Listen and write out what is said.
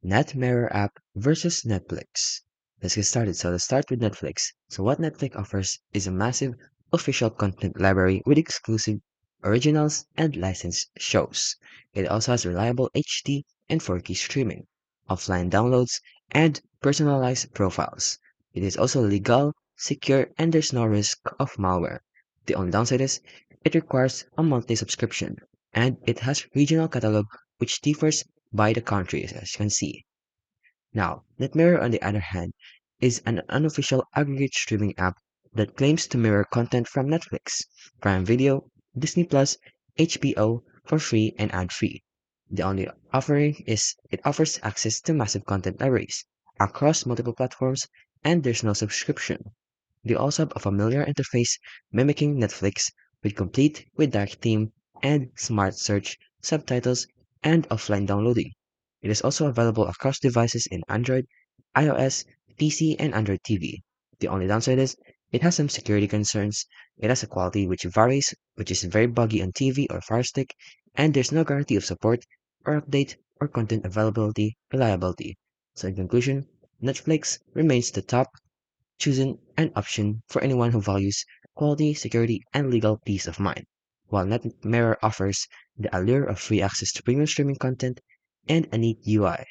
NetMirror App versus Netflix. Let's get started. So let's start with Netflix. So what Netflix offers is a massive official content library with exclusive originals and licensed shows. It also has reliable HD and 4K streaming, offline downloads, and personalized profiles. It is also legal, secure, and there's no risk of malware. The only downside is it requires a monthly subscription, and it has regional catalog which differs by the countries, as you can see. Now, NetMirror, on the other hand, is an unofficial aggregate streaming app that claims to mirror content from Netflix, Prime Video, Disney Plus, HBO for free and ad-free. The only offering is it offers access to massive content libraries across multiple platforms, and there's no subscription. They also have a familiar interface mimicking Netflix with dark theme and smart search, subtitles, and offline downloading. It is also available across devices in Android, iOS, PC, and Android TV. The only downside is it has some security concerns. It has a quality which varies, which is very buggy on TV or Fire Stick, and there's no guarantee of support or update or content availability reliability. So in conclusion, Netflix remains the top choosing an option for anyone who values quality, security, and legal peace of mind, while NetMirror offers the allure of free access to premium streaming content and a neat UI.